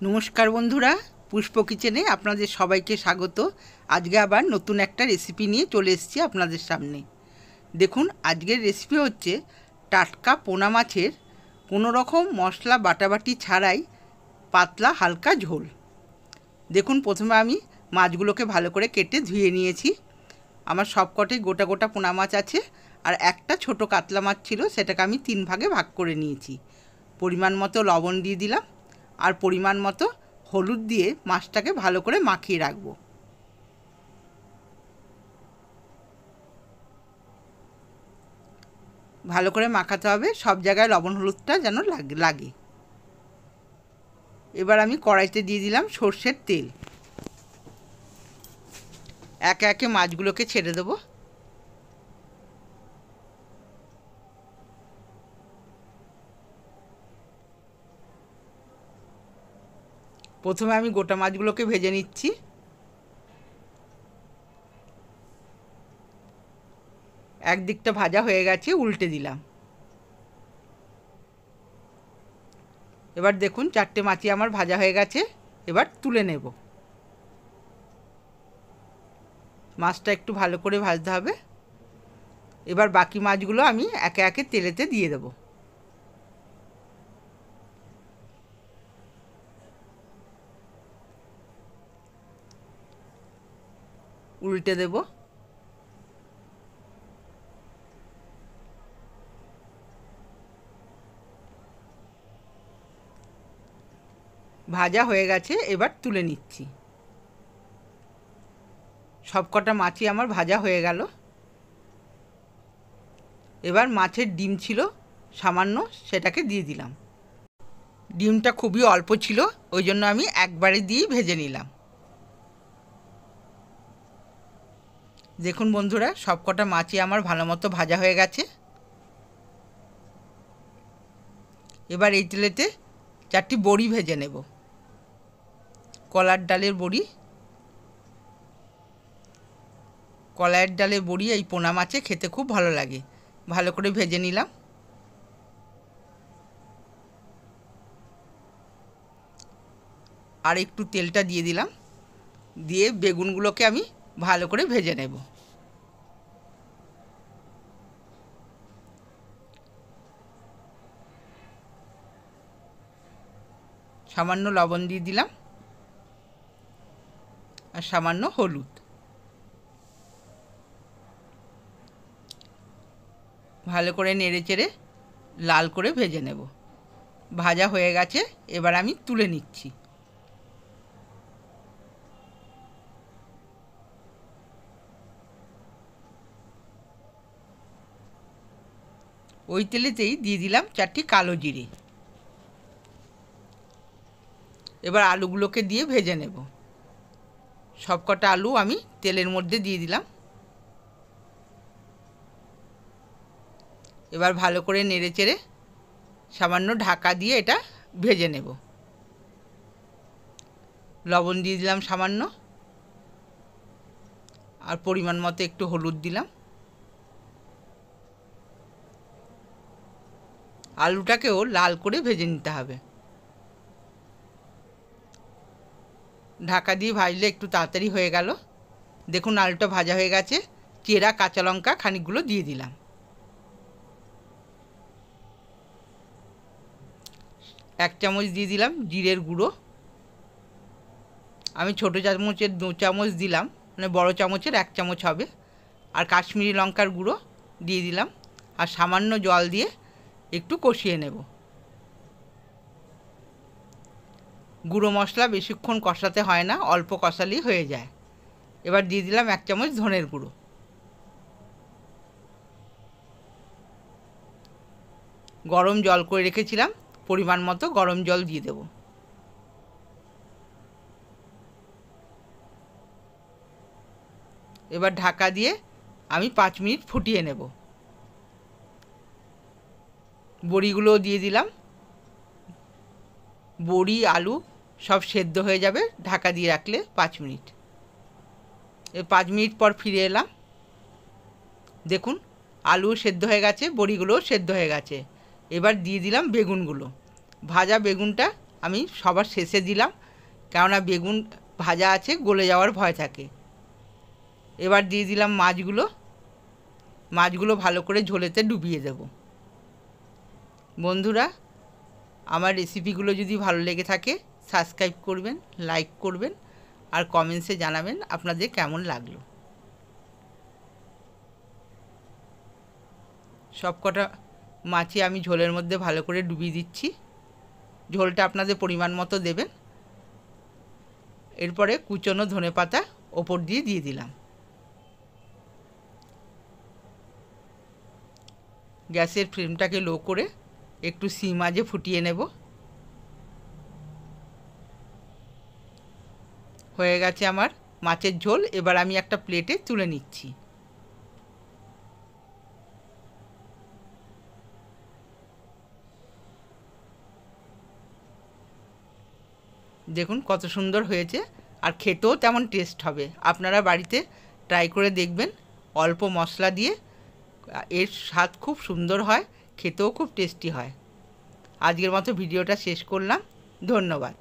নমস্কার বন্ধুরা, পুষ্প কিচেনে আপনাদের সবাইকে স্বাগত। আজকে আবার নতুন একটা রেসিপি নিয়ে চলে এসেছি আপনাদের সামনে। দেখুন, আজকের রেসিপি হচ্ছে টাটকা পোনা মাছের কোনো রকম মশলা বাটাবাটি ছাড়াই পাতলা হালকা ঝোল। দেখুন, প্রথমে আমি মাছগুলোকে ভালো করে কেটে ধুয়ে নিয়েছি। আমার সবকটাই গোটা গোটা পোনা মাছ আছে, আর একটা ছোট কাতলা মাছ ছিল, সেটাকে আমি 3 ভাগে ভাগ করে নিয়েছি। পরিমাণ মতো লবণ দিয়ে দিলাম, আর পরিমাণ মতো হলুদ দিয়ে মাছটাকে ভালো করে মাখিয়ে রাখবো। ভালো করে মাখাতে হবে, সব জায়গায় লবণ হলুদটা যেন লাগে। এবার আমি কড়াইতে দিয়ে দিলাম সর্ষের তেল। একে একে মাছগুলোকে ছেড়ে দেবো। প্রথমে আমি গোটা মাছগুলোকে ভেজে নিচ্ছি। একদিকটা ভাজা হয়ে গেছে, উল্টে দিলাম। এবার দেখুন, 4টে মাছই আমার ভাজা হয়ে গেছে। এবার তুলে নেব। মাছটা একটু ভালো করে ভাজতে হবে। এবার বাকি মাছগুলো আমি একে একে তেলেতে দিয়ে দেব। উল্টে দেব। ভাজা হয়ে গেছে, এবার তুলে নিচ্ছি। সবকটা মাছই আমার ভাজা হয়ে গেল। এবার মাছের ডিম ছিল সামান্য, সেটাকে দিয়ে দিলাম। ডিমটা খুবই অল্প ছিল, ওই জন্য আমি একবারে দিয়েই ভেজে নিলাম। দেখুন বন্ধুরা, সবকটা মাছই আমার ভালো মতো ভাজা হয়ে গেছে। এবার এই তেলেতে 4টি বড়ি ভেজে নেব। কলার ডালের বড়ি। কলাইয়ের ডালের বড়ি এই পোনা মাছে খেতে খুব ভালো লাগে। ভালো করে ভেজে নিলাম। আর একটু তেলটা দিয়ে দিলাম, দিয়ে বেগুনগুলোকে আমি ভালো করে ভেজে নেব। সামান্য লবণ দিয়ে দিলাম, আর সামান্য হলুদ। ভালো করে নেড়ে চেড়ে লাল করে ভেজে নেব। ভাজা হয়ে গেছে, এবার আমি তুলে নিচ্ছি। ওই তেলেতেই দিয়ে দিলাম 4টি কালো জিরে। এবার আলুগুলোকে দিয়ে ভেজে নেব। সবকটা আলু আমি তেলের মধ্যে দিয়ে দিলাম। এবার ভালো করে নেড়ে চেড়ে সামান্য ঢাকা দিয়ে এটা ভেজে নেব। লবণ দিয়ে দিলাম সামান্য, আর পরিমাণ মতো একটু হলুদ দিলাম। আলুটাকেও লাল করে ভেজে নিতে হবে। ঢাকা দিয়ে ভাজলে একটু তাড়াতাড়ি হয়ে গেল। দেখুন, আলুটা ভাজা হয়ে গেছে। চেরা কাঁচা লঙ্কা খানিকগুলো দিয়ে দিলাম। এক চামচ দিয়ে দিলাম জিরের গুঁড়ো। আমি ছোটো চামচের 2 চামচ দিলাম, মানে বড় চামচের 1 চামচ হবে। আর কাশ্মীরি লঙ্কার গুঁড়ো দিয়ে দিলাম, আর সামান্য জল দিয়ে একটু কষিয়ে নেব। গুঁড়ো মশলা বেশিক্ষণ কষাতে হয় না, অল্প কষালেই হয়ে যায়। এবার দিয়ে দিলাম 1 চামচ ধনের গুঁড়ো। গরম জল করে রেখেছিলাম, পরিমাণ মতো গরম জল দিয়ে দেব। এবার ঢাকা দিয়ে আমি 5 মিনিট ফুটিয়ে নেব। বড়িগুলোও দিয়ে দিলাম। বড়ি আলু সব সেদ্ধ হয়ে যাবে ঢাকা দিয়ে রাখলে 5 মিনিট। 5 মিনিট পর ফিরে এলাম। দেখুন, আলু সেদ্ধ হয়ে গেছে, বড়িগুলোও সেদ্ধ হয়ে গেছে। এবার দিয়ে দিলাম বেগুনগুলো। ভাজা বেগুনটা আমি সবার শেষে দিলাম, কেননা বেগুন ভাজা আছে, গলে যাওয়ার ভয় থাকে। এবার দিয়ে দিলাম মাছগুলো ভালো করে ঝোলেতে ডুবিয়ে দেব। বন্ধুরা, আমার রেসিপিগুলো যদি ভালো লেগে থাকে সাবস্ক্রাইব করবেন, লাইক করবেন আর কমেন্টসে জানাবেন আপনাদের কেমন লাগলো। সবকটা মাছই আমি ঝোলের মধ্যে ভালো করে ডুবিয়ে দিচ্ছি। ঝোলটা আপনাদের পরিমাণ মতো দেবেন। এরপরে কুচনো ধনেপাতা ওপর দিয়ে দিলাম। গ্যাসের ফ্লেমটাকে লো করে একটু সিম আঁচে ফুটিয়ে নেব। হয়ে গেছে আমার মাছের ঝোল। এবার আমি একটা প্লেটে তুলে নিচ্ছি। দেখুন কত সুন্দর হয়েছে, আর খেতেও তেমন টেস্ট হবে। আপনারা বাড়িতে ট্রাই করে দেখবেন। অল্প মশলা দিয়ে এর স্বাদ খুব সুন্দর হয়, খেতেও খুব টেস্টি হয়। আজকের মতো ভিডিওটা শেষ করলাম। ধন্যবাদ।